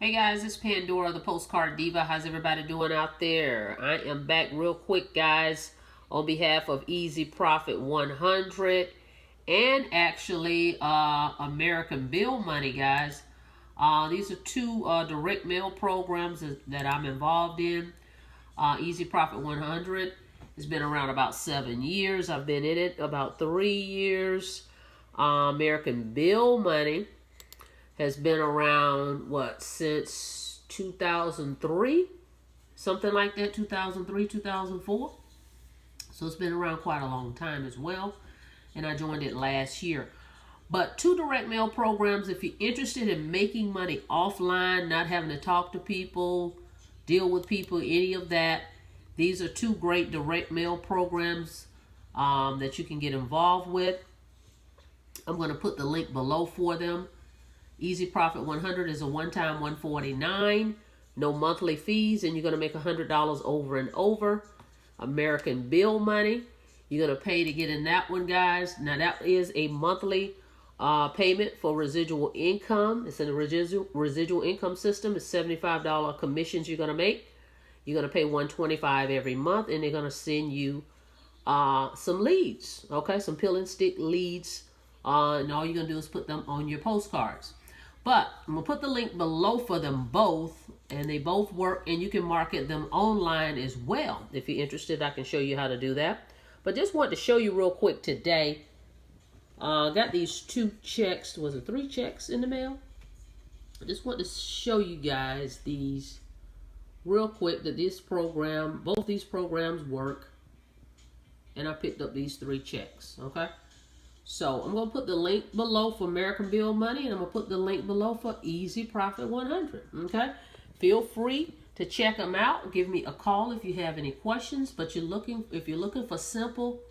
Hey guys, it's Pandora, the Postcard Diva. How's everybody doing out there? I am back real quick, guys, on behalf of Easy Profit 100 and actually American Bill Money, guys. These are two direct mail programs that I'm involved in. Easy Profit 100 has been around about 7 years. I've been in it about 3 years. American Bill Money has been around, since 2003? Something like that, 2003, 2004. So it's been around quite a long time as well. And I joined it last year. But two direct mail programs, if you're interested in making money offline, not having to talk to people, deal with people, any of that, these are two great direct mail programs that you can get involved with. I'm going to put the link below for them. Easy Profit 100 is a one-time $149, no monthly fees, and you're going to make $100 over and over. American Bill Money, you're going to pay to get in that one, guys. Now, that is a monthly payment for residual income. It's in a residual income system. It's $75 commissions you're going to make. You're going to pay $125 every month, and they're going to send you some leads, okay? Some pill and stick leads, and all you're going to do is put them on your postcards. But I'm going to put the link below for them both, and they both work, and you can market them online as well. If you're interested, I can show you how to do that. But just wanted to show you real quick today. Got these two checks. Was it 3 checks in the mail? I just want to show you guys these real quick, that this program, both these programs work. And I picked up these 3 checks, okay? So I'm going to put the link below for American Bill Money, and I'm going to put the link below for Easy Profit 100, okay? Feel free to check them out. Give me a call if you have any questions. But if you're looking for simple,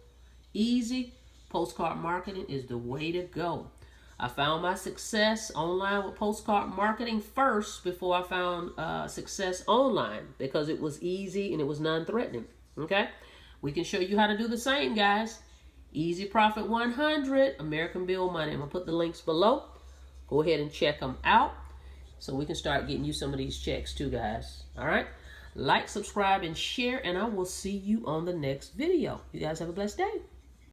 easy postcard marketing is the way to go. I found my success online with postcard marketing first before I found success online, because it was easy and it was non-threatening, okay? We can show you how to do the same, guys. Easy Profit 100, American Bill Money. I'm going to put the links below. Go ahead and check them out so we can start getting you some of these checks too, guys. All right? Like, subscribe, and share, and I will see you on the next video. You guys have a blessed day.